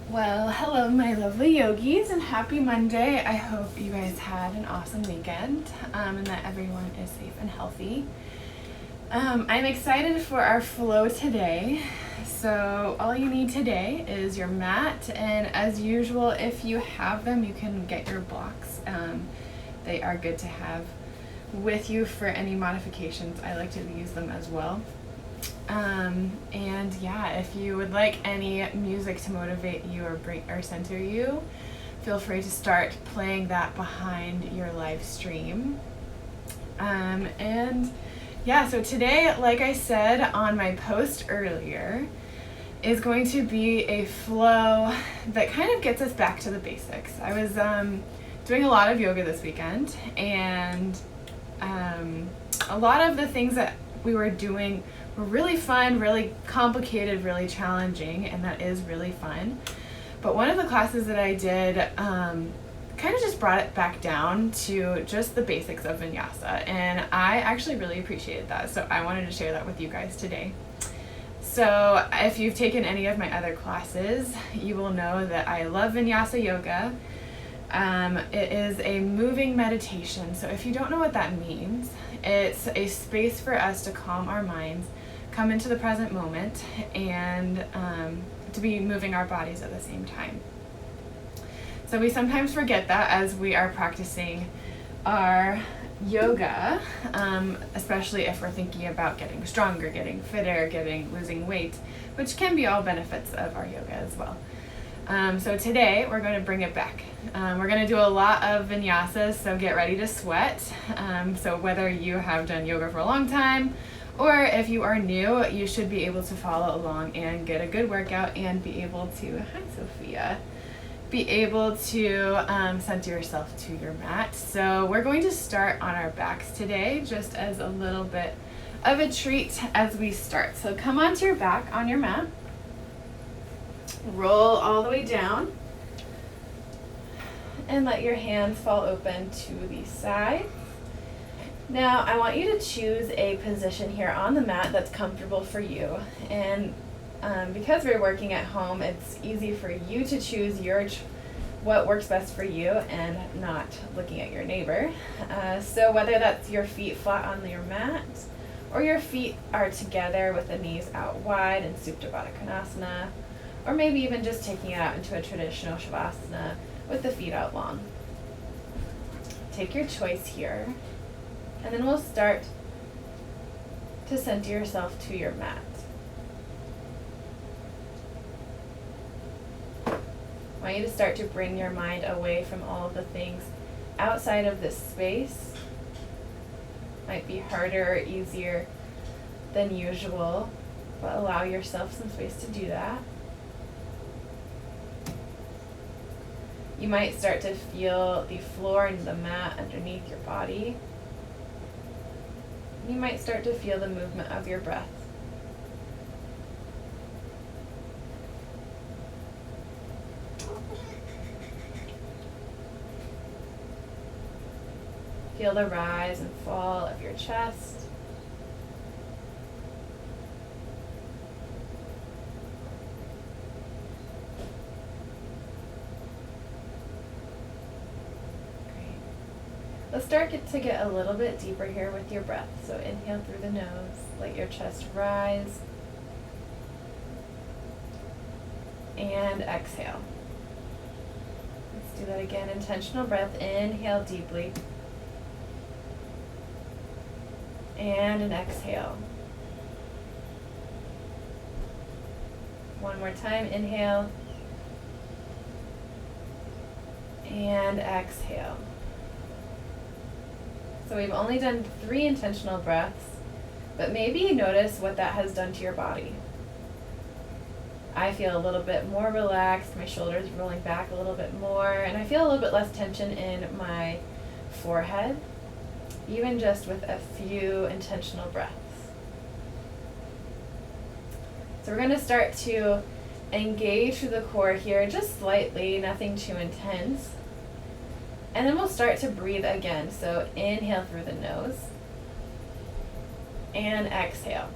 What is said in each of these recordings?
Well, hello my lovely yogis and happy Monday. I hope you guys had an awesome weekend and that everyone is safe and healthy. I'm excited for our flow today. So all you need today is your mat, and as usual, if you have them, you can get your blocks. They are good to have with you for any modifications. I like to use them as well. And yeah, if you would like any music to motivate you or center you, feel free to start playing that behind your live stream. And yeah, so today, like I said on my post earlier, is going to be a flow that kind of gets us back to the basics. I was doing a lot of yoga this weekend, and a lot of the things that we were doing were really fun, really complicated, really challenging, and that is really fun. But one of the classes that I did kind of just brought it back down to just the basics of vinyasa, and I actually really appreciated that, so I wanted to share that with you guys today. So if you've taken any of my other classes, you will know that I love vinyasa yoga. It is a moving meditation, so if you don't know what that means, it's a space for us to calm our minds, come into the present moment, and to be moving our bodies at the same time. So we sometimes forget that as we are practicing our yoga, especially if we're thinking about getting stronger, getting fitter, losing weight, which can be all benefits of our yoga as well. So today we're going to bring it back. We're going to do a lot of vinyasas, so get ready to sweat. So whether you have done yoga for a long time or if you are new, you should be able to follow along and get a good workout and be able to, hi Sophia, be able to center yourself to your mat. So we're going to start on our backs today, just as a little bit of a treat as we start. So come onto your back on your mat. Roll all the way down and let your hands fall open to the side. Now I want you to choose a position here on the mat that's comfortable for you, and because we're working at home, it's easy for you to choose what works best for you and not looking at your neighbor. So whether that's your feet flat on your mat or your feet are together with the knees out wide in Supta Baddha Konasana, or maybe even just taking it out into a traditional Shavasana with the feet out long. Take your choice here, and then we'll start to center yourself to your mat. I want you to start to bring your mind away from all of the things outside of this space. Might be harder or easier than usual, but allow yourself some space to do that. You might start to feel the floor and the mat underneath your body. You might start to feel the movement of your breath. Feel the rise and fall of your chest. Let's start to get a little bit deeper here with your breath. So inhale through the nose, let your chest rise, and exhale. Let's do that again. Intentional breath, inhale deeply, and an exhale. One more time, inhale, and exhale. So we've only done 3 intentional breaths, but maybe notice what that has done to your body. I feel a little bit more relaxed, my shoulders rolling back a little bit more, and I feel a little bit less tension in my forehead, even just with a few intentional breaths. So we're going to start to engage through the core here, just slightly, nothing too intense. And then we'll start to breathe again. So inhale through the nose and exhale.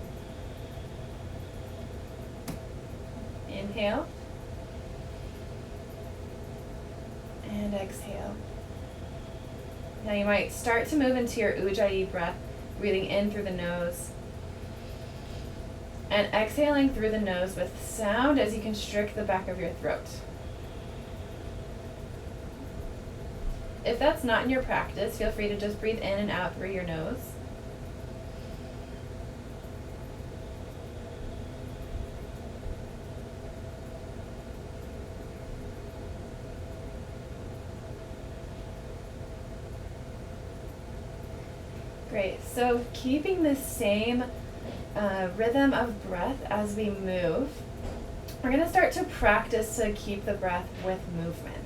Inhale And exhale. Now you might start to move into your Ujjayi breath, breathing in through the nose and exhaling through the nose with sound as you constrict the back of your throat. If that's not in your practice, feel free to just breathe in and out through your nose. Great, so keeping the same rhythm of breath as we move, we're going to start to practice to keep the breath with movement.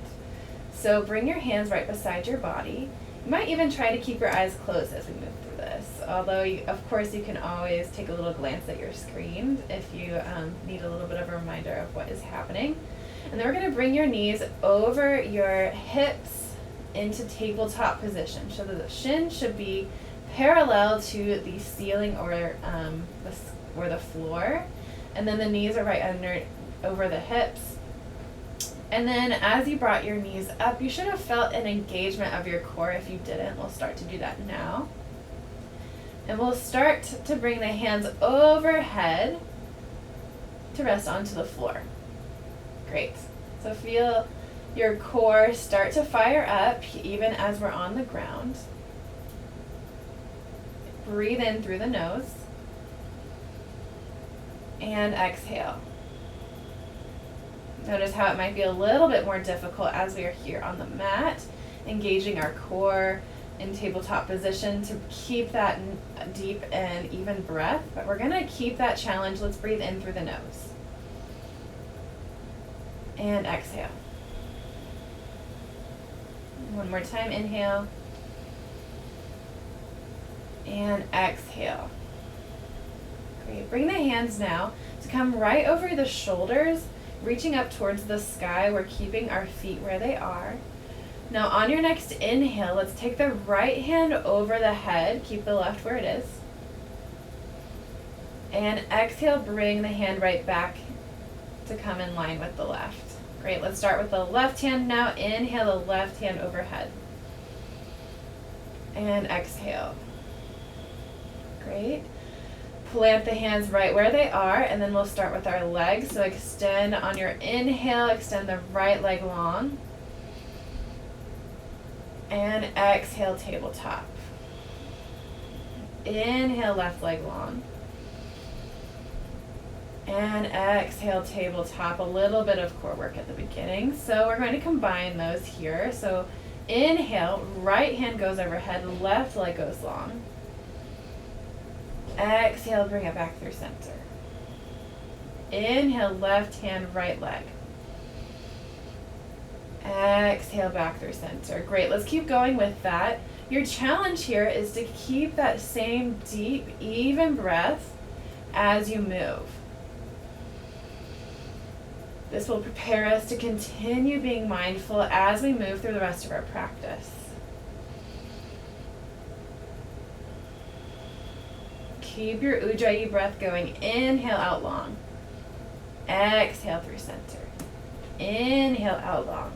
So bring your hands right beside your body. You might even try to keep your eyes closed as we move through this, although of course you can always take a little glance at your screen if you need a little bit of a reminder of what is happening. And then we're going to bring your knees over your hips into tabletop position, so that the shin should be parallel to the ceiling or the floor, and then the knees are right under over the hips. And then as you brought your knees up, you should have felt an engagement of your core. If you didn't, we'll start to do that now. And we'll start to bring the hands overhead to rest onto the floor. Great. So feel your core start to fire up even as we're on the ground. Breathe in through the nose and exhale. Notice how it might be a little bit more difficult as we are here on the mat, engaging our core in tabletop position to keep that deep and even breath, but we're going to keep that challenge. Let's breathe in through the nose and exhale. One more time, inhale and exhale. Great. Bring the hands now to come right over the shoulders, reaching up towards the sky. We're keeping our feet where they are. Now on your next inhale, let's take the right hand over the head, keep the left where it is. And exhale, bring the hand right back to come in line with the left. Great, let's start with the left hand now. Inhale the left hand overhead. And exhale. Great. Plant the hands right where they are, and then we'll start with our legs. So extend on your inhale, extend the right leg long. And exhale, tabletop. Inhale, left leg long. And exhale, tabletop. A little bit of core work at the beginning. So we're going to combine those here. So inhale, right hand goes overhead, left leg goes long. Exhale, bring it back through center. Inhale, left hand, right leg. Exhale, back through center. Great, let's keep going with that. Your challenge here is to keep that same deep, even breath as you move. This will prepare us to continue being mindful as we move through the rest of our practice. Keep your Ujjayi breath going. Inhale out long. Exhale through center. Inhale out long.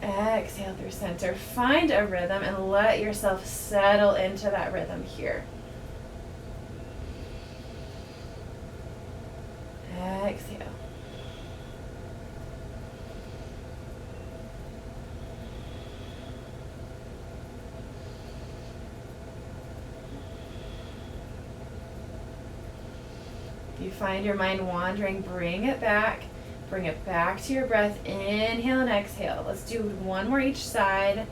Exhale through center. Find a rhythm and let yourself settle into that rhythm here. Exhale. If you find your mind wandering, bring it back. Bring it back to your breath. Inhale and exhale. Let's do one more each side.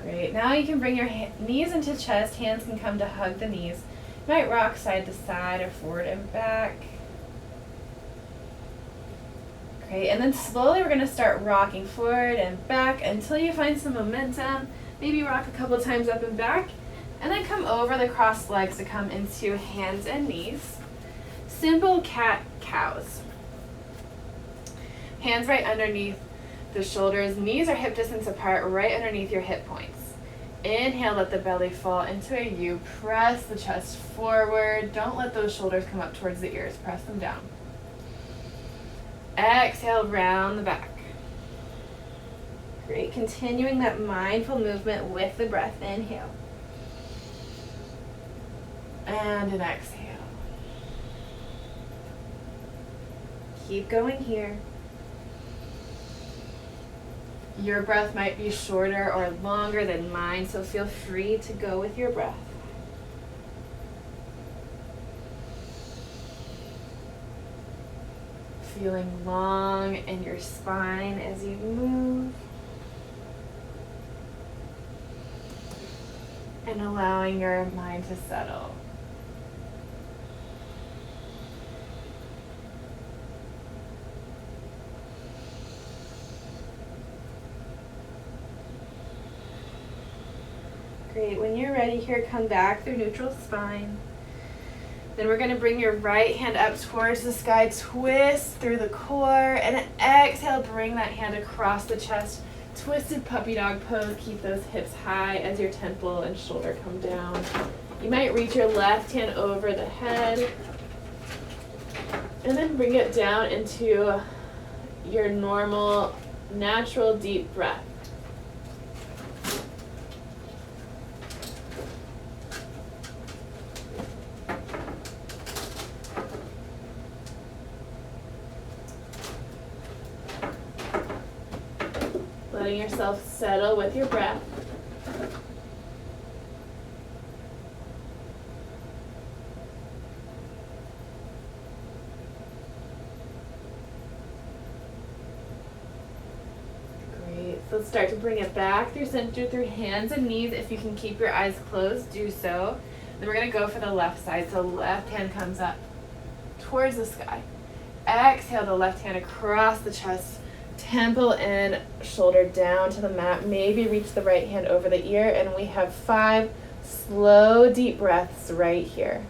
Great. Now you can bring your knees into chest. Hands can come to hug the knees. You might rock side to side or forward and back. Great. And then slowly we're going to start rocking forward and back until you find some momentum. Maybe rock a couple times up and back. And then come over the crossed legs to come into hands and knees. Simple cat-cows. Hands right underneath the shoulders. Knees are hip distance apart, right underneath your hip points. Inhale, let the belly fall into a U. Press the chest forward. Don't let those shoulders come up towards the ears. Press them down. Exhale, round the back. Great. Continuing that mindful movement with the breath. Inhale. And an exhale. Keep going here. Your breath might be shorter or longer than mine, so feel free to go with your breath. Feeling long in your spine as you move. And allowing your mind to settle. Great. When you're ready here, come back through neutral spine. Then we're going to bring your right hand up towards the sky, twist through the core, and exhale, bring that hand across the chest. Twisted puppy dog pose. Keep those hips high as your temple and shoulder come down. You might reach your left hand over the head, and then bring it down into your normal, natural, deep breath. Letting yourself settle with your breath. Great. So let's start to bring it back through center, through hands and knees. If you can keep your eyes closed, do so. Then we're going to go for the left side. So left hand comes up towards the sky. Exhale the left hand across the chest. Temple and shoulder down to the mat. Maybe reach the right hand over the ear, and we have 5 slow, deep breaths right here.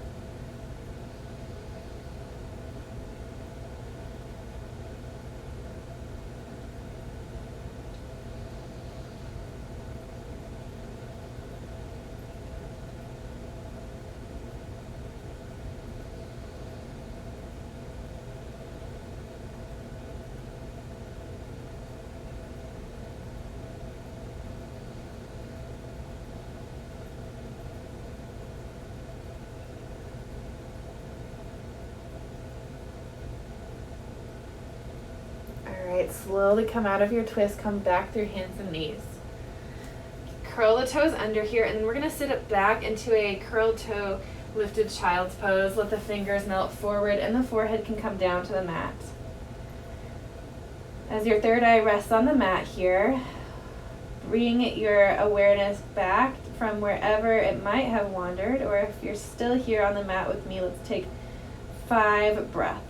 Slowly come out of your twist, come back through hands and knees. Curl the toes under here, and then we're going to sit it back into a curled toe, lifted child's pose. Let the fingers melt forward, and the forehead can come down to the mat. As your third eye rests on the mat here, bring your awareness back from wherever it might have wandered, or if you're still here on the mat with me, let's take 5 breaths.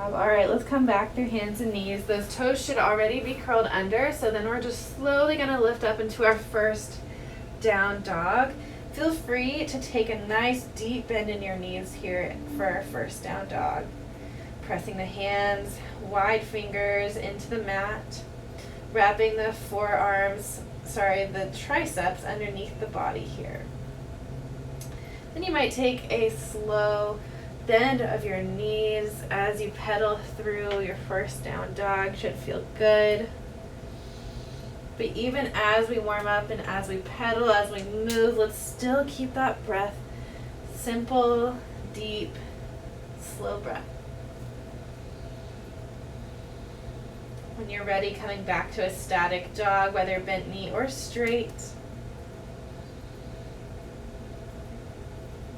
All right, let's come back through hands and knees. Those toes should already be curled under, so then we're just slowly going to lift up into our first down dog. Feel free to take a nice deep bend in your knees here for our first down dog. Pressing the hands, wide fingers into the mat, wrapping the the triceps underneath the body here. Then you might take a slow bend of your knees as you pedal through your first down dog. Should feel good. But even as we warm up and as we pedal, as we move, let's still keep that breath simple, deep, slow breath. When you're ready, coming back to a static dog, whether bent knee or straight.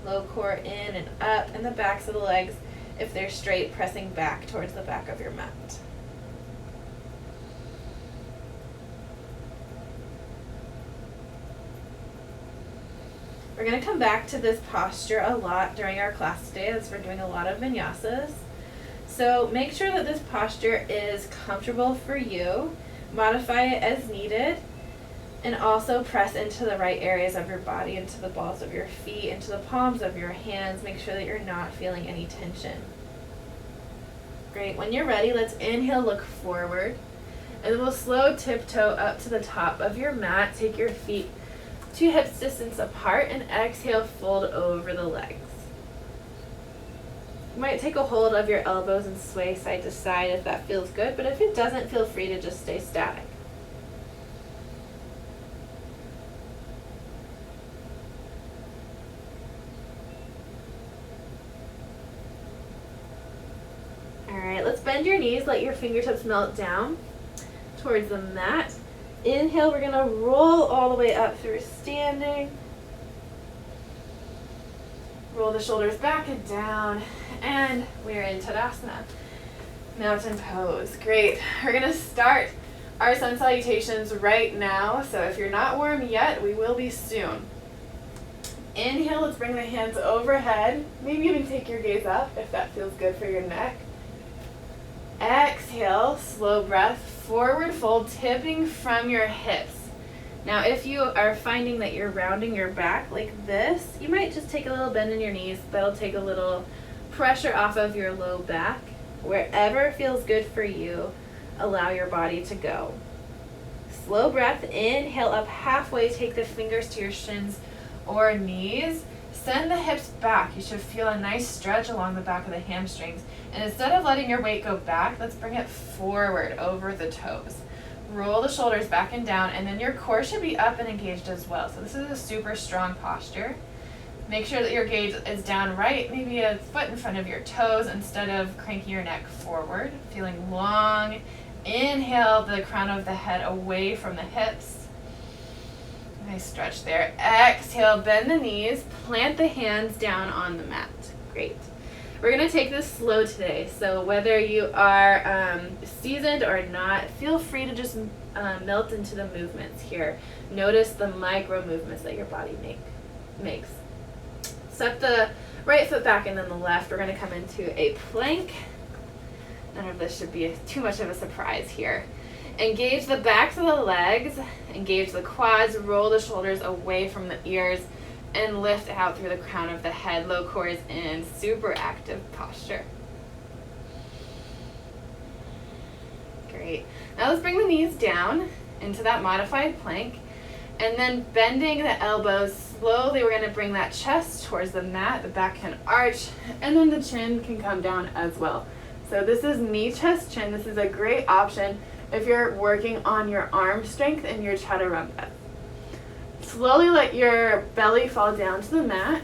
Low core in and up, and the backs of the legs, if they're straight, pressing back towards the back of your mat. We're going to come back to this posture a lot during our class today as we're doing a lot of vinyasas. So make sure that this posture is comfortable for you. Modify it as needed. And also press into the right areas of your body, into the balls of your feet, into the palms of your hands. Make sure that you're not feeling any tension. Great. When you're ready, let's inhale, look forward. And then we'll slow tiptoe up to the top of your mat. Take your feet 2 hips distance apart and exhale, fold over the legs. You might take a hold of your elbows and sway side to side if that feels good, but if it doesn't, feel free to just stay static. Alright, let's bend your knees, let your fingertips melt down towards the mat. Inhale, we're going to roll all the way up through standing. Roll the shoulders back and down, and we're in Tadasana, mountain pose. Great. We're going to start our sun salutations right now, so if you're not warm yet, we will be soon. Inhale, let's bring the hands overhead. Maybe even take your gaze up if that feels good for your neck. Exhale, slow breath, forward fold, tipping from your hips. Now, if you are finding that you're rounding your back like this, you might just take a little bend in your knees. That'll take a little pressure off of your low back. Wherever feels good for you, allow your body to go. Slow breath, inhale up halfway, take the fingers to your shins or knees. Send the hips back. You should feel a nice stretch along the back of the hamstrings. And instead of letting your weight go back, let's bring it forward over the toes. Roll the shoulders back and down, and then your core should be up and engaged as well. So this is a super strong posture. Make sure that your gaze is down right, maybe a foot in front of your toes instead of cranking your neck forward. Feeling long. Inhale the crown of the head away from the hips. Nice stretch there. Exhale, bend the knees, plant the hands down on the mat. Great. We're going to take this slow today, so whether you are seasoned or not, feel free to just melt into the movements here. Notice the micro movements that your body makes. Step the right foot back and then the left. We're going to come into a plank. None of this should be too much of a surprise here. Engage the backs of the legs, engage the quads, roll the shoulders away from the ears, and lift out through the crown of the head. Low core is in super active posture. Great. Now let's bring the knees down into that modified plank, and then bending the elbows slowly, we're going to bring that chest towards the mat, the back can arch, and then the chin can come down as well. So this is knee, chest, chin. This is a great option if you're working on your arm strength in your Chaturanga. Slowly let your belly fall down to the mat.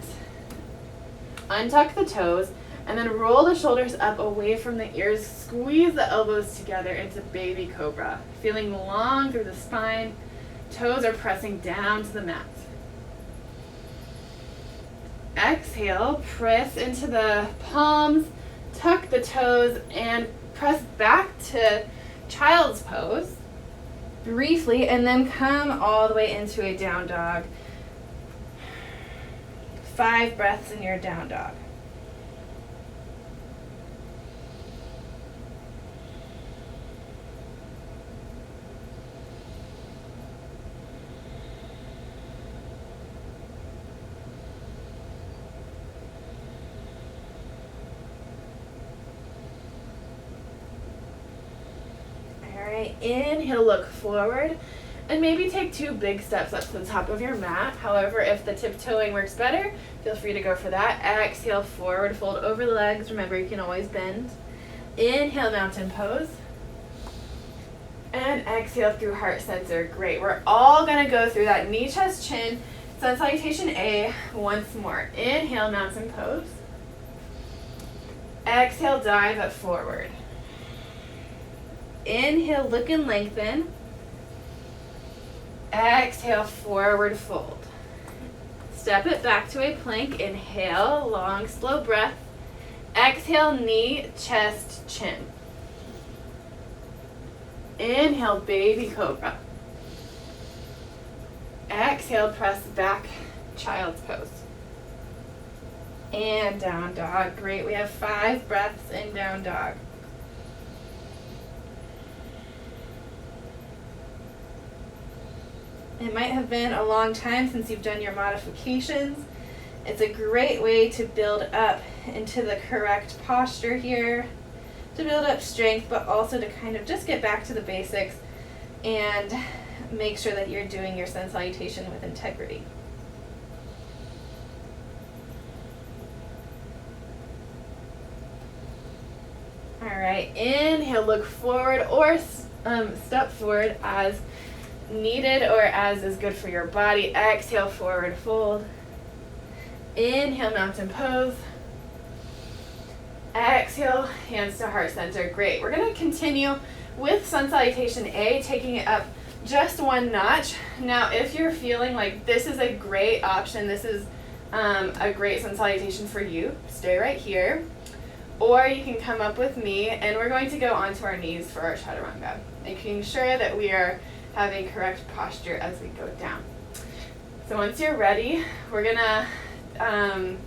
Untuck the toes, and then roll the shoulders up away from the ears. Squeeze the elbows together into baby cobra. Feeling long through the spine. Toes are pressing down to the mat. Exhale, press into the palms, tuck the toes, and press back to child's pose briefly, and then come all the way into a down dog. 5 breaths in your down dog. Inhale, look forward, and maybe take 2 big steps up to the top of your mat. However, if the tiptoeing works better, feel free to go for that. Exhale, forward fold over the legs. Remember, you can always bend. Inhale, mountain pose. And exhale through heart center. Great. We're all going to go through that knee, chest, chin, sun salutation A once more. Inhale, mountain pose. Exhale, dive up forward. Inhale, look and lengthen. Exhale, forward fold. Step it back to a plank. Inhale, long, slow breath. Exhale, knee, chest, chin. Inhale, baby cobra. Exhale, press back child's pose. And down dog. Great. We have 5 breaths in down dog. It might have been a long time since you've done your modifications. It's a great way to build up into the correct posture here, to build up strength, but also to kind of just get back to the basics and make sure that you're doing your sun salutation with integrity. All right, inhale, look forward or step forward as needed or as is good for your body. Exhale, forward fold. Inhale, mountain pose. Exhale, hands to heart center. Great. We're going to continue with sun salutation A, taking it up just 1 notch. Now, if you're feeling like this is a great option, this is a great sun salutation for you, stay right here. Or you can come up with me, and we're going to go onto our knees for our chaturanga, making sure that we are having correct posture as we go down. So once you're ready, we're going to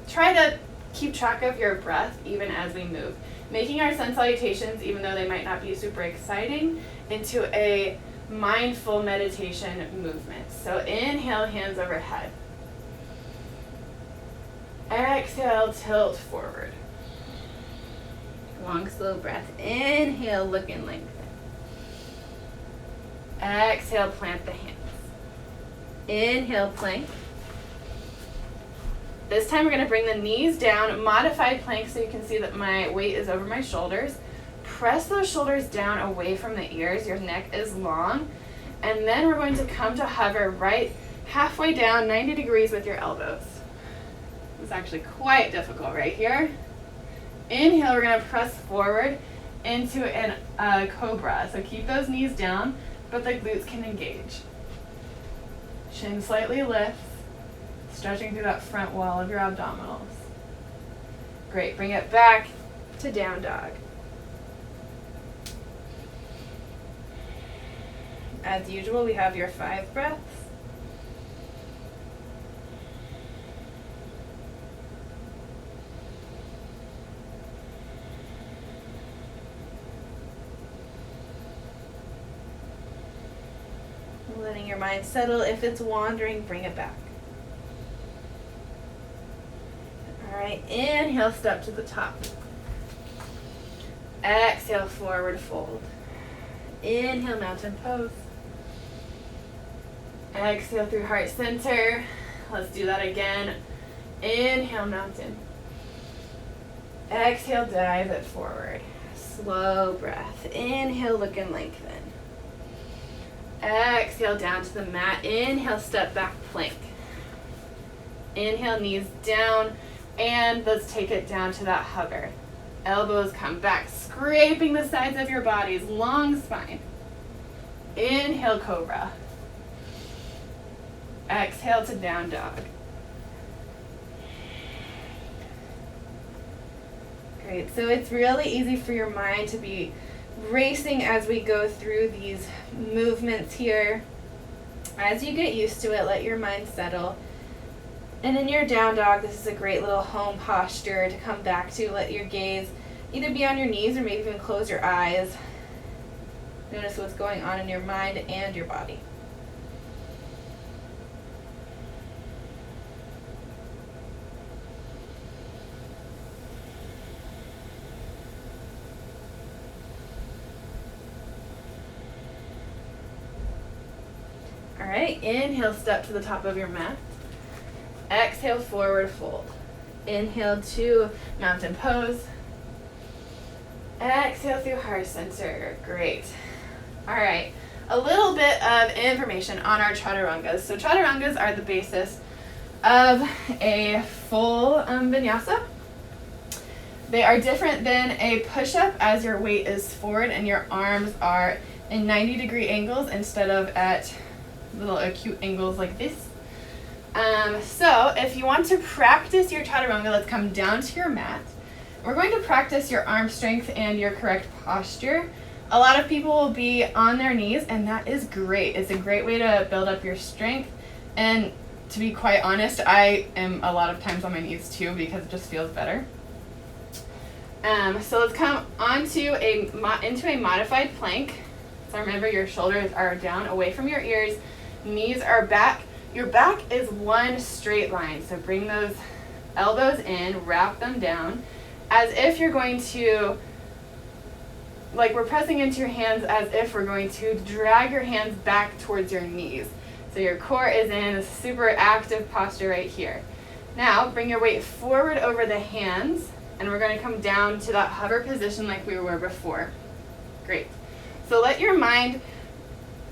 try to keep track of your breath even as we move, making our sun salutations, even though they might not be super exciting, into a mindful meditation movement. So inhale, hands overhead. Exhale, tilt forward. Long, slow breath. Inhale, look and lengthen. Exhale, plant the hands. Inhale, plank. This time we're going to bring the knees down, modified plank, so you can see that my weight is over my shoulders. Press those shoulders down away from the ears. Your neck is long. And then we're going to come to hover right halfway down, 90 degrees with your elbows. It's actually quite difficult right here. Inhale, we're going to press forward into a cobra. So keep those knees down, but the glutes can engage. Chin slightly lifts, stretching through that front wall of your abdominals. Great. Bring it back to down dog. As usual, we have your 5 breaths. Letting your mind settle. If it's wandering, bring it back. All right, inhale, step to the top. Exhale, forward fold. Inhale, mountain pose. Exhale through heart center. Let's do that again. Inhale, mountain. Exhale, dive it forward. Slow breath. Inhale, look and lengthen. Exhale, down to the mat. Inhale, step back, plank. Inhale, knees down, and let's take it down to that hover. Elbows come back, scraping the sides of your bodies, long spine. Inhale, cobra. Exhale to down dog. Great, so it's really easy for your mind to be racing as we go through these movements here. As you get used to it, let your mind settle. And in your down dog, this is a great little home posture to come back to. Let your gaze either be on your knees or maybe even close your eyes. Notice what's going on in your mind and your body. All right, inhale, step to the top of your mat. Exhale, forward fold. Inhale to mountain pose. Exhale through heart center. Great. All right, a little bit of information on our chaturangas. So chaturangas are the basis of a full vinyasa. They are different than a push-up as your weight is forward and your arms are in 90-degree angles instead of at little acute angles like this. So if you want to practice your chaturanga, let's come down to your mat. We're going to practice your arm strength and your correct posture. A lot of people will be on their knees, and that is great. It's a great way to build up your strength and to be quite honest, I am a lot of times on my knees too because it just feels better. So let's come into a modified plank. So remember, your shoulders are down away from your ears, knees are back. Your back is one straight line. So bring those elbows in, wrap them down, as if you're going to, like we're pressing into your hands as if we're going to drag your hands back towards your knees. So your core is in a super active posture right here. Now bring your weight forward over the hands, and we're going to come down to that hover position like we were before. Great. So let your mind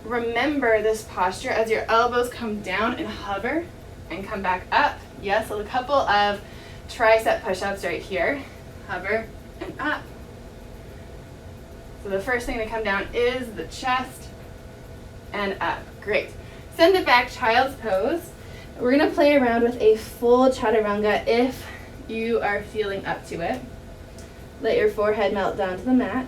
remember this posture as your elbows come down and hover and come back up. Yes, so a couple of tricep push-ups right here. Hover and up. So the first thing to come down is the chest and up. Great. Send it back, child's pose. We're going to play around with a full chaturanga if you are feeling up to it. Let your forehead melt down to the mat.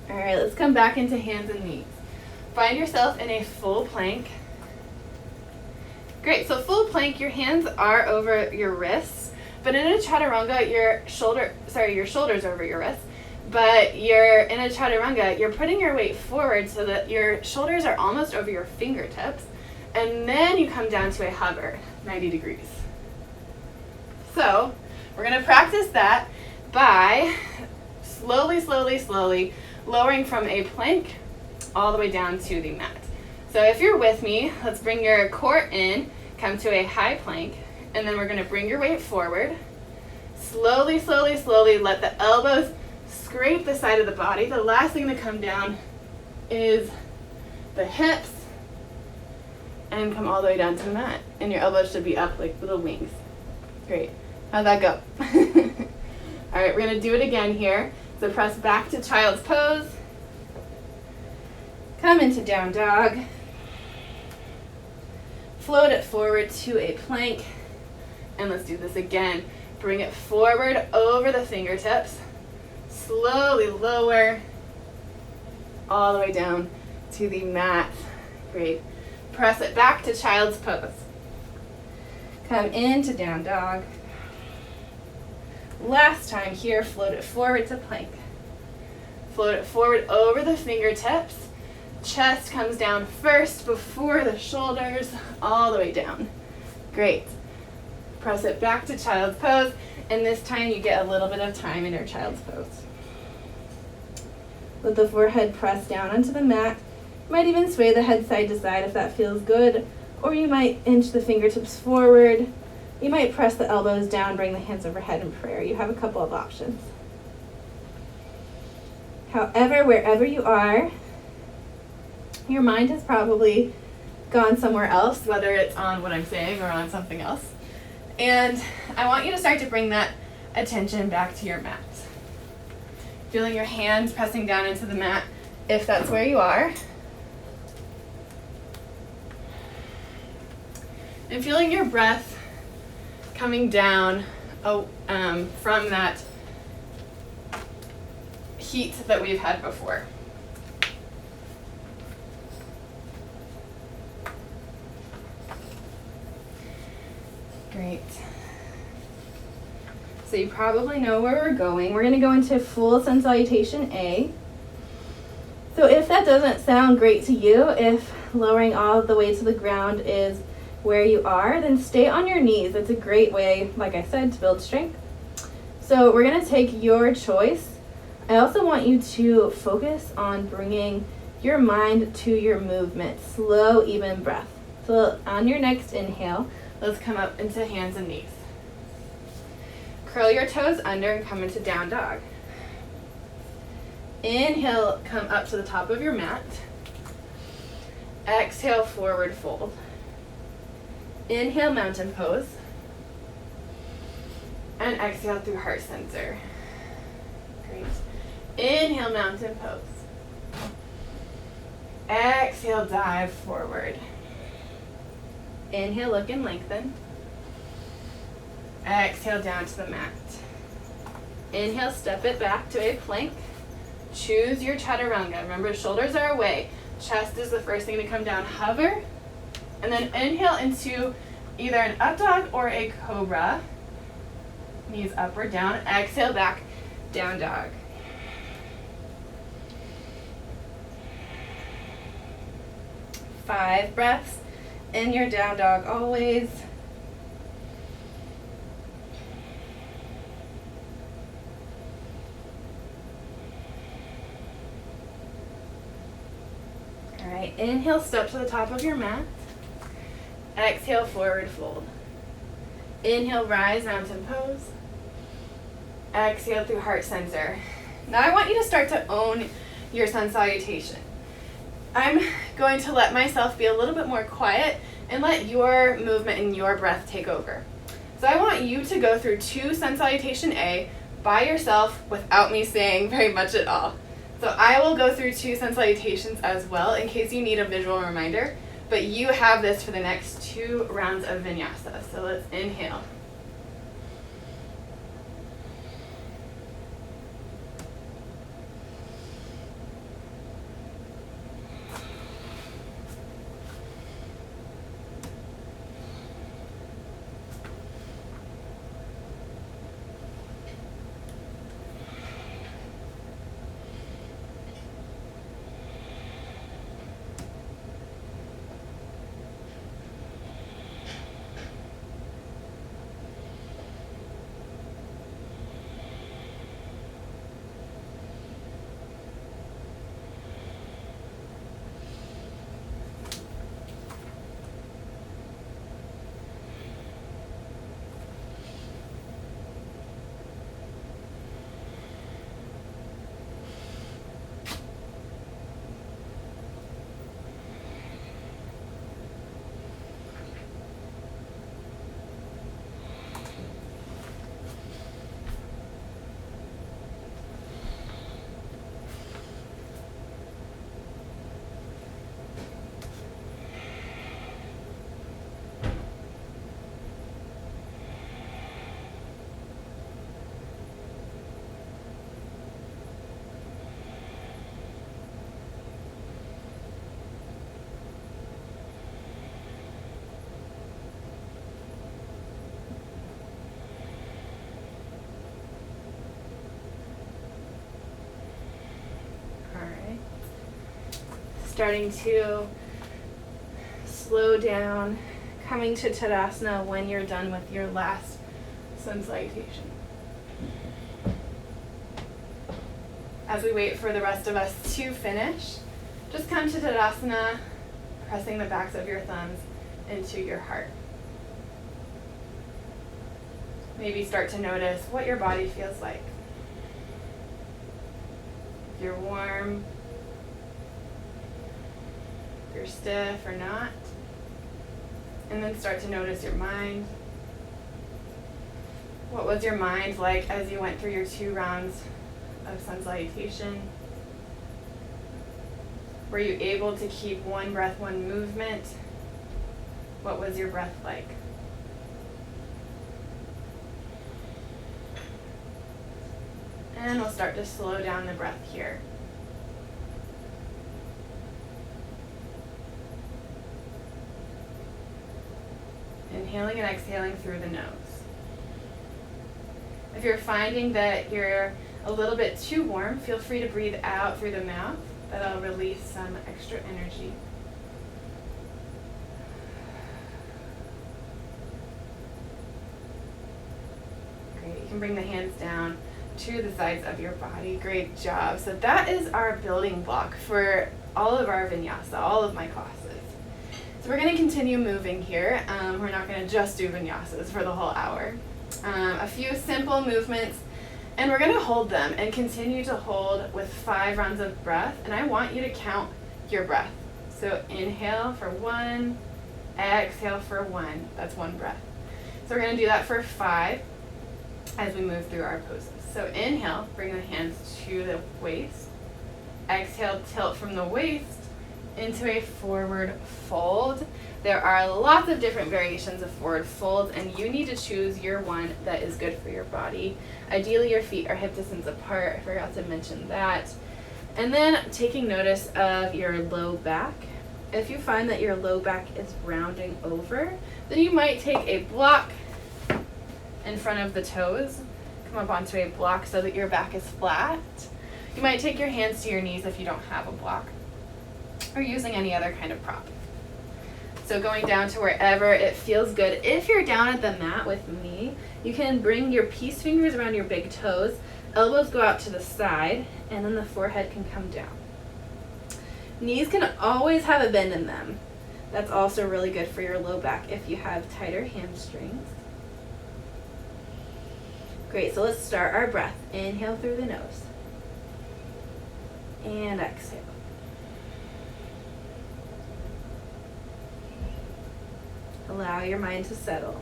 All right, let's come back into hands and knees. Find yourself in a full plank. Great, so full plank, your hands are over your wrists, but in a chaturanga, your shoulders over your wrists, but in a chaturanga, you're putting your weight forward so that your shoulders are almost over your fingertips, and then you come down to a hover, 90 degrees. So we're gonna practice that by slowly lowering from a plank all the way down to the mat. So if you're with me, let's bring your core in, come to a high plank, and then we're going to bring your weight forward. Slowly let the elbows scrape the side of the body. The last thing to come down is the hips, and come all the way down to the mat. And your elbows should be up like little wings. Great. How'd that go? All right, we're going to do it again here. So press back to child's pose. Come into down dog. Float it forward to a plank. And let's do this again. Bring it forward over the fingertips. Slowly lower all the way down to the mat. Great. Press it back to child's pose. Come into down dog. Last time here, float it forward to plank. Float it forward over the fingertips. Chest comes down first before the shoulders, all the way down. Great. Press it back to child's pose, and this time you get a little bit of time in your child's pose. Let the forehead press down onto the mat. You might even sway the head side to side if that feels good, or you might inch the fingertips forward. You might press the elbows down, bring the hands overhead in prayer. You have a couple of options. However, wherever you are, your mind has probably gone somewhere else, whether it's on what I'm saying or on something else. And I want you to start to bring that attention back to your mat. Feeling your hands pressing down into the mat, if that's where you are. And feeling your breath coming down from that heat that we've had before. Great. So you probably know where we're going. We're going to go into full sun salutation A. So if that doesn't sound great to you, if lowering all the way to the ground is where you are, then stay on your knees. It's a great way, like I said, to build strength. So we're going to take your choice. I also want you to focus on bringing your mind to your movement. Slow, even breath. So on your next inhale, let's come up into hands and knees. Curl your toes under and come into down dog. Inhale, come up to the top of your mat. Exhale, forward fold. Inhale, mountain pose. And exhale through heart center. Great. Inhale, mountain pose. Exhale, dive forward. Inhale, look and lengthen. Exhale down to the mat. Inhale, step it back to a plank. Choose your chaturanga. Remember, shoulders are away. Chest is the first thing to come down. Hover. And then inhale into either an up dog or a cobra. Knees up or down. Exhale back, down dog. Five breaths in your down dog always. All right, inhale, step to the top of your mat. Exhale, forward fold. Inhale, rise, mountain pose. Exhale through heart center. Now I want you to start to own your sun salutation. I'm going to let myself be a little bit more quiet and let your movement and your breath take over. So I want you to go through 2 sun salutation A by yourself without me saying very much at all. So I will go through 2 sun salutations as well in case you need a visual reminder, but you have this for the next 2 rounds of vinyasa. So let's inhale. Starting to slow down, coming to Tadasana when you're done with your last sun salutation. As we wait for the rest of us to finish, just come to Tadasana, pressing the backs of your thumbs into your heart. Maybe start to notice what your body feels like. If you're warm, if you're stiff or not. And then start to notice your mind. What was your mind like as you went through your 2 rounds of sun salutation? Were you able to keep 1 breath, 1 movement? What was your breath like? And we'll start to slow down the breath here. Inhaling and exhaling through the nose. If you're finding that you're a little bit too warm, feel free to breathe out through the mouth. That'll release some extra energy. Great, you can bring the hands down to the sides of your body. Great job. So that is our building block for all of our vinyasa, all of my classes. So we're going to continue moving here. We're not going to just do vinyasas for the whole hour. A few simple movements, and we're going to hold them and continue to hold with 5 rounds of breath. And I want you to count your breath. So inhale for 1, exhale for 1. That's 1 breath. So we're going to do that for 5 as we move through our poses. So inhale, bring the hands to the waist. Exhale, tilt from the waist into a forward fold. There are lots of different variations of forward folds, and you need to choose your one that is good for your body. Ideally, your feet are hip distance apart. I forgot to mention that. And then taking notice of your low back. If you find that your low back is rounding over, then you might take a block in front of the toes. Come up onto a block so that your back is flat. You might take your hands to your knees if you don't have a block, or using any other kind of prop. So going down to wherever it feels good. If you're down at the mat with me, you can bring your peace fingers around your big toes, elbows go out to the side, and then the forehead can come down. Knees can always have a bend in them. That's also really good for your low back if you have tighter hamstrings. Great, so let's start our breath. Inhale through the nose. And exhale. Allow your mind to settle.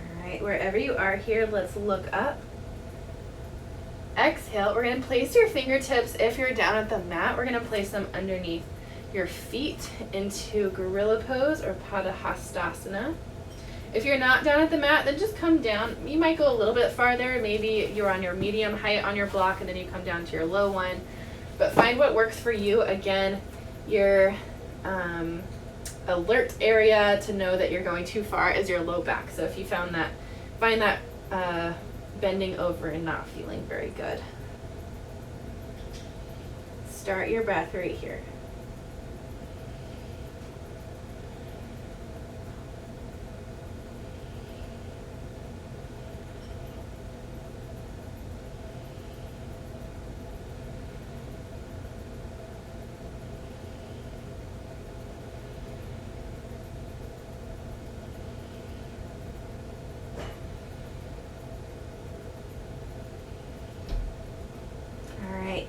All right, wherever you are here, let's look up. Exhale, we're going to place your fingertips, if you're down at the mat, we're going to place them underneath your feet into gorilla pose or Tadasana. If you're not down at the mat, then just come down. You might go a little bit farther. Maybe you're on your medium height on your block and then you come down to your low one. But find what works for you. Again, your alert area to know that you're going too far is your low back. So if you find that bending over and not feeling very good. Start your breath right here.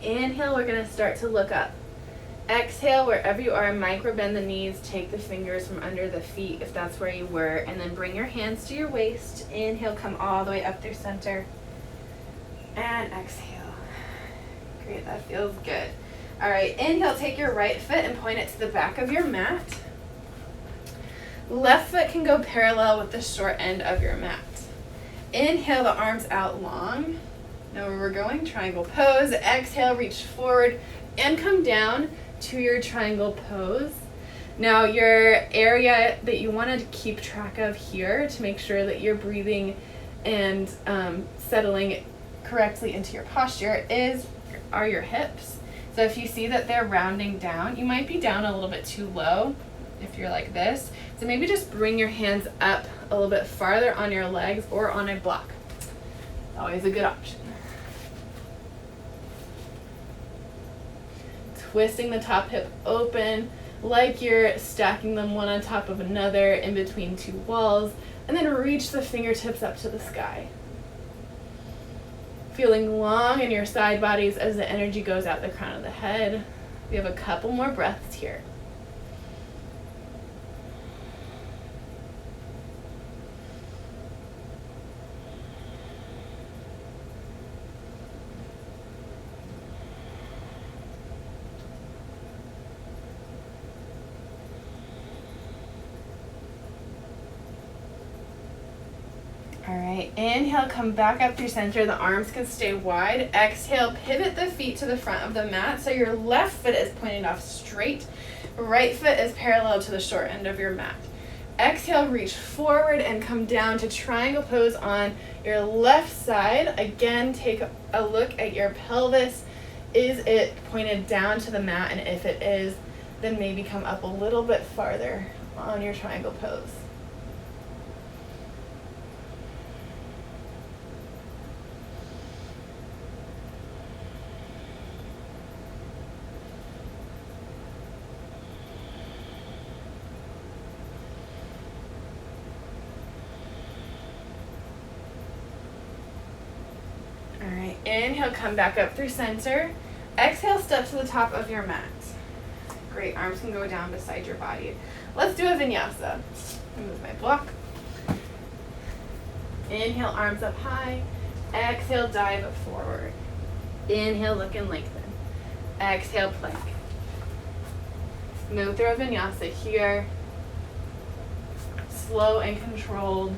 Inhale, we're going to start to look up. Exhale, wherever you are, micro bend the knees, take the fingers from under the feet if that's where you were, and then bring your hands to your waist. Inhale, come all the way up through center. And exhale. Great, that feels good. All right, inhale, take your right foot and point it to the back of your mat. Left foot can go parallel with the short end of your mat. Inhale, the arms out long. Know where we're going, triangle pose. Exhale, reach forward and come down to your triangle pose. Now your area that you want to keep track of here to make sure that you're breathing and settling correctly into your posture are your hips. So if you see that they're rounding down, you might be down a little bit too low if you're like this. So maybe just bring your hands up a little bit farther on your legs or on a block. Always a good option. Twisting the top hip open like you're stacking them one on top of another in between two walls, and then reach the fingertips up to the sky. Feeling long in your side bodies as the energy goes out the crown of the head. We have a couple more breaths here. All right, inhale, come back up through center. The arms can stay wide. Exhale, pivot the feet to the front of the mat so your left foot is pointing off straight. Right foot is parallel to the short end of your mat. Exhale, reach forward and come down to triangle pose on your left side. Again, take a look at your pelvis. Is it pointed down to the mat? And if it is, then maybe come up a little bit farther on your triangle pose. Inhale, come back up through center. Exhale, step to the top of your mat. Great, arms can go down beside your body. Let's do a vinyasa. Move my block. Inhale, arms up high. Exhale, dive forward. Inhale, look and lengthen. Exhale, plank. Move through a vinyasa here. Slow and controlled.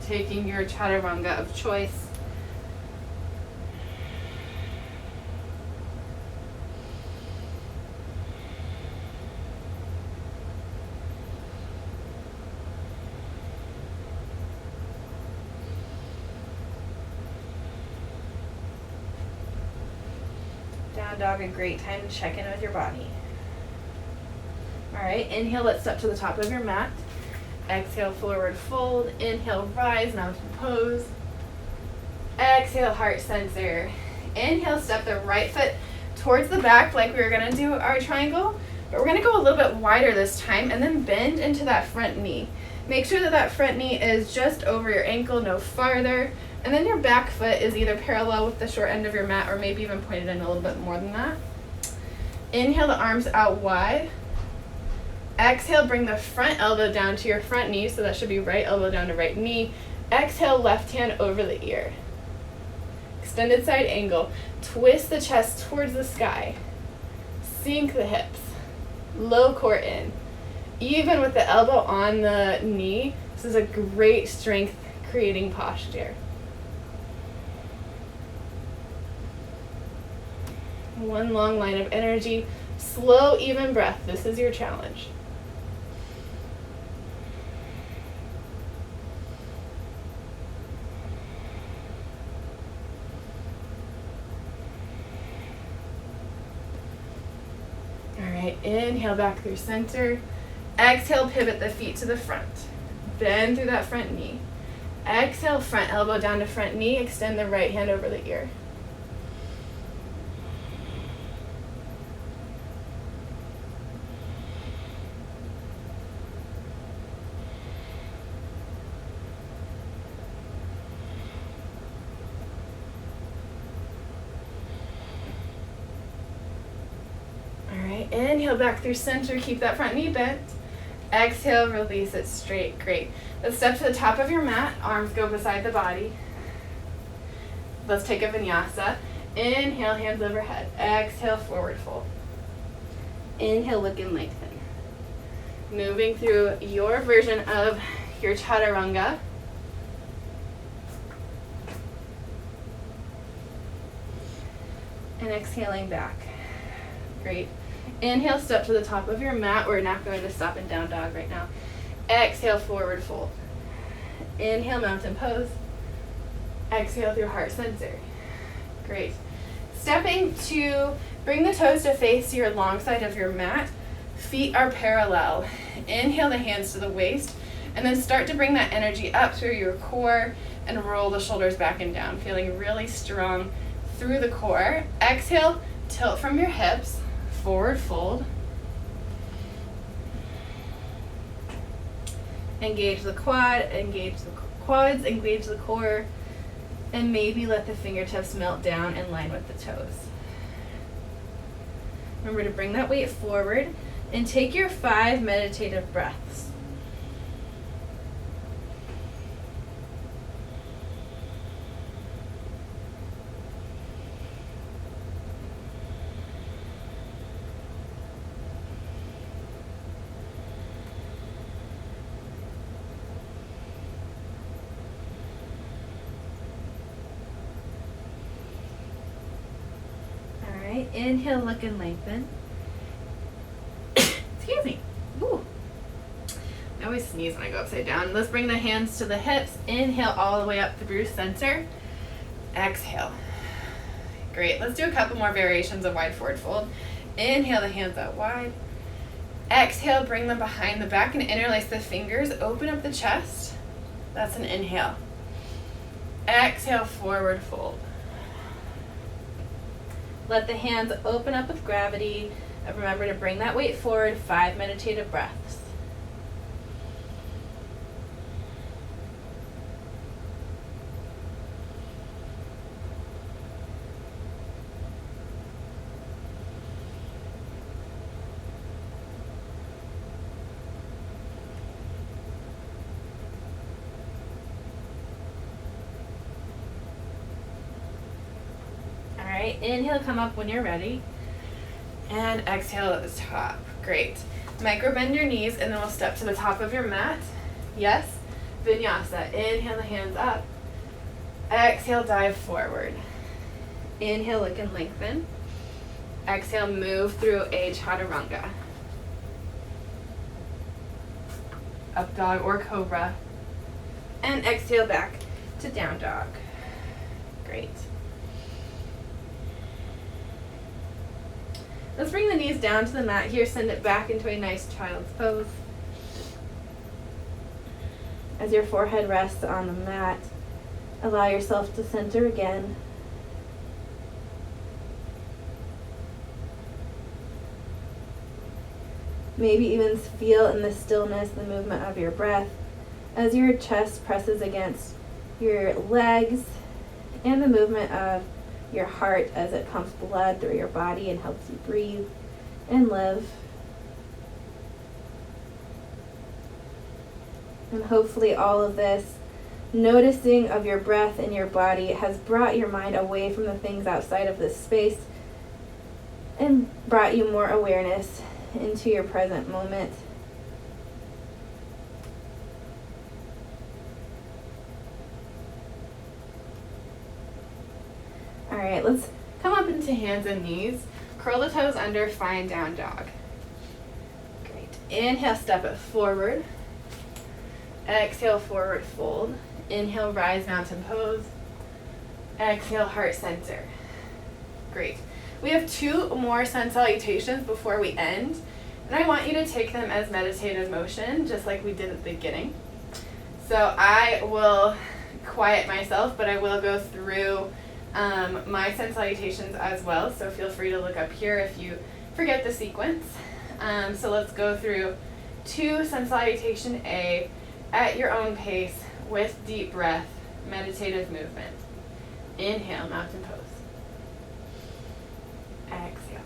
Taking your chaturanga of choice. Down dog, a great time to check in with your body. All right, inhale, let's step to the top of your mat. Exhale, forward fold. Inhale, rise, mountain pose. Exhale, heart center. Inhale, step the right foot towards the back like we were gonna do our triangle, but we're gonna go a little bit wider this time and then bend into that front knee. Make sure that that front knee is just over your ankle, no farther. And then your back foot is either parallel with the short end of your mat or maybe even pointed in a little bit more than that. Inhale, the arms out wide. Exhale, bring the front elbow down to your front knee, so that should be right elbow down to right knee. Exhale, left hand over the ear. Extended side angle. Twist the chest towards the sky. Sink the hips. Low core in. Even with the elbow on the knee, this is a great strength creating posture. One long line of energy. Slow, even breath. This is your challenge. All right, inhale back through center. Exhale, pivot the feet to the front. Bend through that front knee. Exhale, front elbow down to front knee. Extend the right hand over the ear. Inhale back through center, keep that front knee bent. Exhale, release it straight. Great. Let's step to the top of your mat. Arms go beside the body. Let's take a vinyasa. Inhale, hands overhead. Exhale, forward fold. Inhale, look and lengthen. Moving through your version of your chaturanga. And exhaling back. Great. Inhale, step to the top of your mat. We're not going to stop in down dog right now. Exhale, forward fold. Inhale, mountain pose. Exhale through heart center. Great. Stepping to bring the toes to face your long side of your mat. Feet are parallel. Inhale the hands to the waist, and then start to bring that energy up through your core and roll the shoulders back and down, feeling really strong through the core. Exhale, tilt from your hips. Forward fold. Engage the quad, engage the quads, engage the core, and maybe let the fingertips melt down in line with the toes. Remember to bring that weight forward and take your 5 meditative breaths. Inhale, look and lengthen. Excuse me. Ooh. I always sneeze when I go upside down. Let's bring the hands to the hips. Inhale all the way up through center. Exhale. Great. Let's do a couple more variations of wide forward fold. Inhale the hands out wide. Exhale, bring them behind the back and interlace the fingers. Open up the chest. That's an inhale. Exhale, forward fold. Let the hands open up with gravity. And remember to bring that weight forward, 5 meditative breaths. right, inhale, come up when you're ready. And exhale at the top. Great. Micro bend your knees and then we'll step to the top of your mat. Yes. Vinyasa. Inhale the hands up. Exhale, dive forward. Inhale, look and lengthen. Exhale, move through a Chaturanga. Up dog or cobra. And exhale back to down dog. Great. Let's bring the knees down to the mat here. Send it back into a nice child's pose. As your forehead rests on the mat, allow yourself to center again. Maybe even feel in the stillness the movement of your breath as your chest presses against your legs and the movement of your heart as it pumps blood through your body and helps you breathe and live. And hopefully all of this noticing of your breath and your body has brought your mind away from the things outside of this space and brought you more awareness into your present moment. All right, let's come up into hands and knees. Curl the toes under, find down dog. Great. Inhale, step it forward. Exhale, forward fold. Inhale, rise, mountain pose. Exhale, heart center. Great. We have 2 more sun salutations before we end, and I want you to take them as meditative motion, just like we did at the beginning. So I will quiet myself, but I will go through my sun salutations as well, so feel free to look up here if you forget the sequence. So let's go through 2 sun salutation A at your own pace with deep breath, meditative movement. Inhale, mountain pose. Exhale.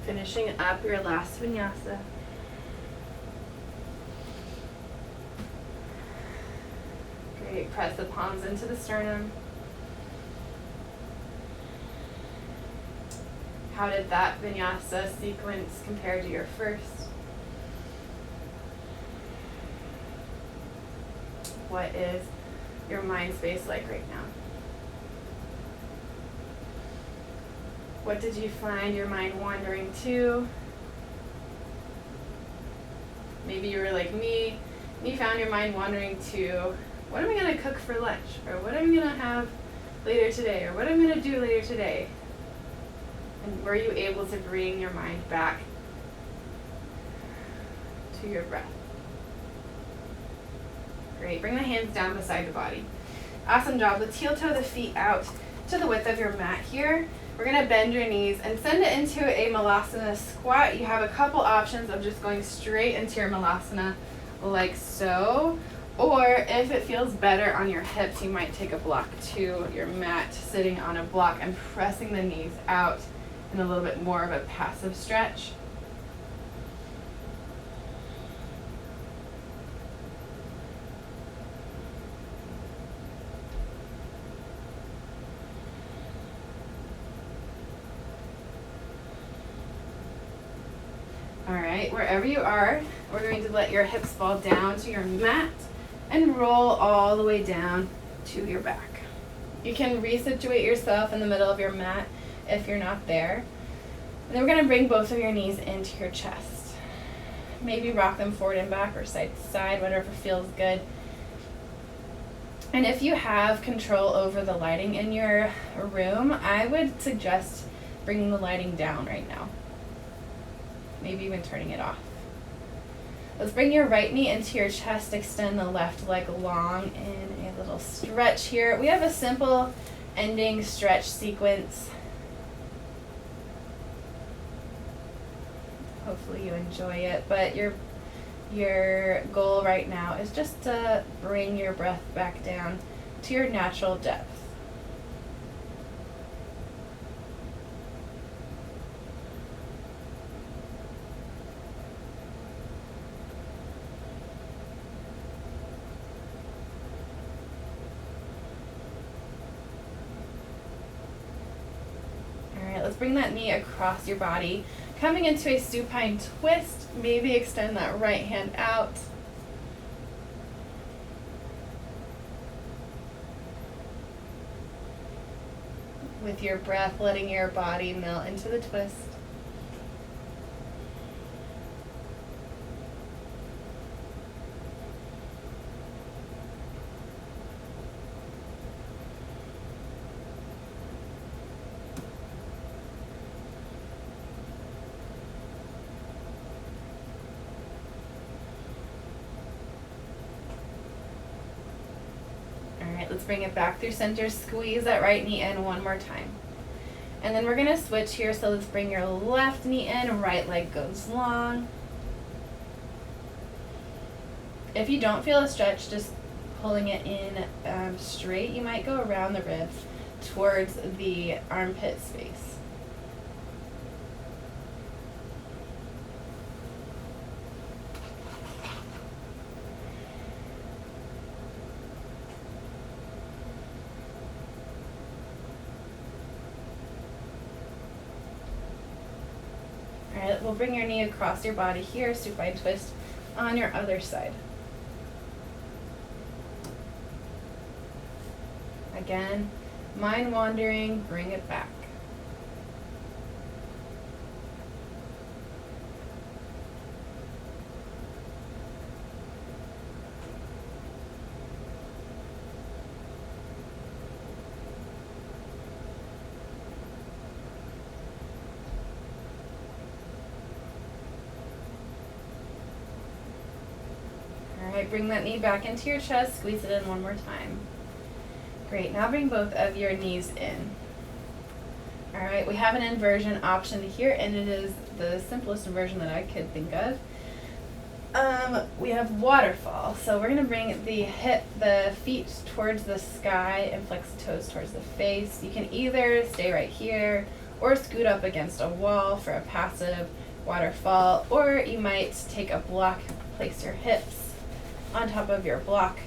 Finishing up your last vinyasa. Great, press the palms into the sternum. How did that vinyasa sequence compare to your first? What is your mind space like right now? What did you find your mind wandering to? Maybe you were like me, and you found your mind wandering to, what am I going to cook for lunch? Or what am I going to have later today? Or what am I going to do later today? And were you able to bring your mind back to your breath? Great. Bring the hands down beside the body. Awesome job. Let's heel toe the feet out to the width of your mat here. We're going to bend your knees and send it into a Malasana squat. You have a couple options of just going straight into your Malasana like so, Or if it feels better on your hips, you might take a block to your mat, sitting on a block and pressing the knees out in a little bit more of a passive stretch. All right, wherever you are, we're going to let your hips fall down to your mat and roll all the way down to your back. You can resituate yourself in the middle of your mat if you're not there. And then we're going to bring both of your knees into your chest. Maybe rock them forward and back or side to side, whatever feels good. And if you have control over the lighting in your room, I would suggest bringing the lighting down right now. Maybe even turning it off. Let's bring your right knee into your chest, extend the left leg long in a little stretch here. We have a simple ending stretch sequence. Hopefully you enjoy it, but your goal right now is just to bring your breath back down to your natural depth. Let's bring that knee across your body, coming into a supine twist. Maybe extend that right hand out. With your breath, letting your body melt into the twist. Let's bring it back through center, squeeze that right knee in one more time. And then we're going to switch here, so let's bring your left knee in, right leg goes long. If you don't feel a stretch, just pulling it in straight, you might go around the ribs towards the armpit space. Alright, we'll bring your knee across your body here, supine twist on your other side. Again, mind wandering, bring it back. Alright, bring that knee back into your chest, squeeze it in one more time. Great, now bring both of your knees in. Alright, we have an inversion option here, and it is the simplest inversion that I could think of. We have waterfall, so we're going to bring the feet towards the sky and flex the toes towards the face. You can either stay right here or scoot up against a wall for a passive waterfall, or you might take a block, place your hips on top of your block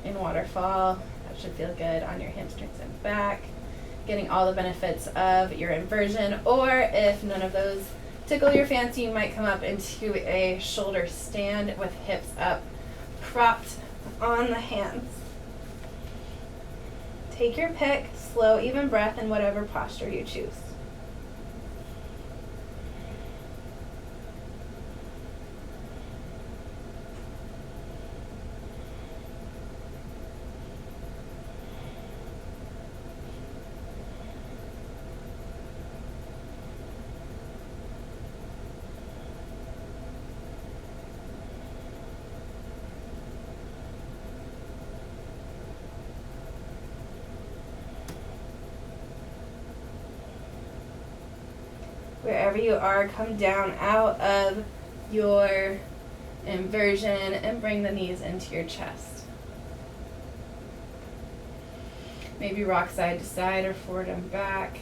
in waterfall. That should feel good on your hamstrings and back, getting all the benefits of your inversion. Or if none of those tickle your fancy, you might come up into a shoulder stand with hips up, propped on the hands. Take your pick, slow, even breath in whatever posture you choose. Wherever you are, come down out of your inversion, and bring the knees into your chest. Maybe rock side to side or forward and back.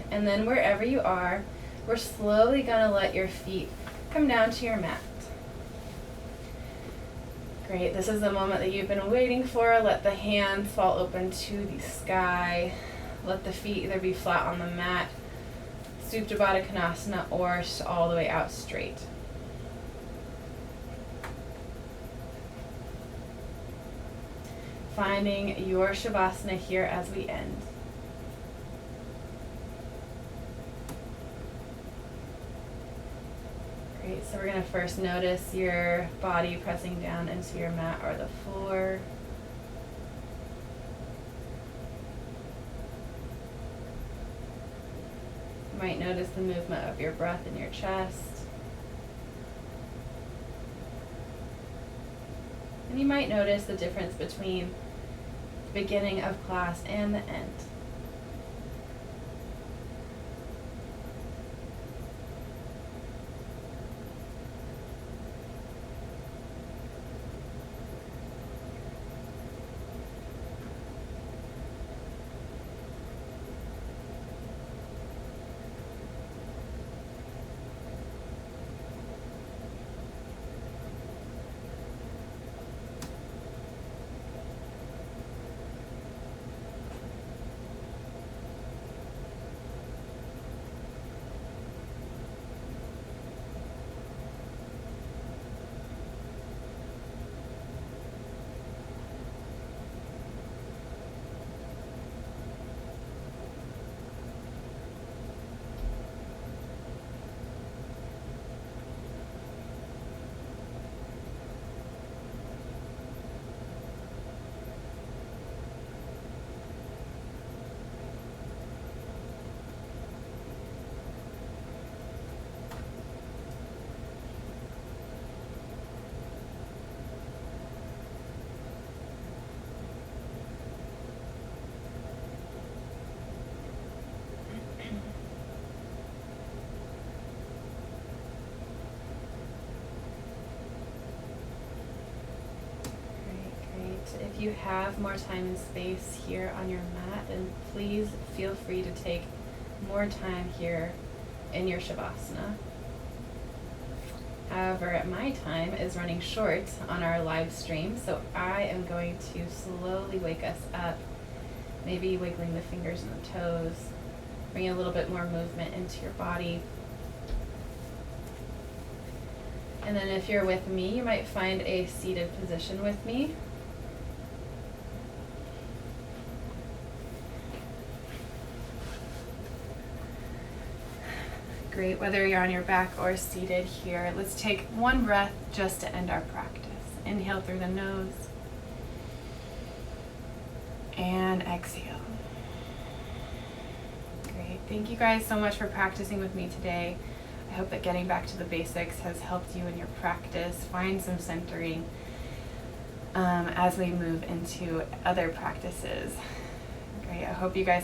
And then wherever you are, we're slowly going to let your feet come down to your mat. Great, this is the moment that you've been waiting for. Let the hands fall open to the sky. Let the feet either be flat on the mat, Supta Baddha Konasana, or all the way out straight. Finding your Shavasana here as we end. Great, so we're going to first notice your body pressing down into your mat or the floor. You might notice the movement of your breath in your chest. And you might notice the difference between the beginning of class and the end. If you have more time and space here on your mat, then please feel free to take more time here in your Shavasana. However, my time is running short on our live stream, so I am going to slowly wake us up, maybe wiggling the fingers and the toes, bring a little bit more movement into your body. And then if you're with me, you might find a seated position with me. Great, whether you're on your back or seated here. Let's take one breath just to end our practice. Inhale through the nose and exhale. Great, thank you guys so much for practicing with me today. I hope that getting back to the basics has helped you in your practice. Find some centering as we move into other practices. Great, I hope you guys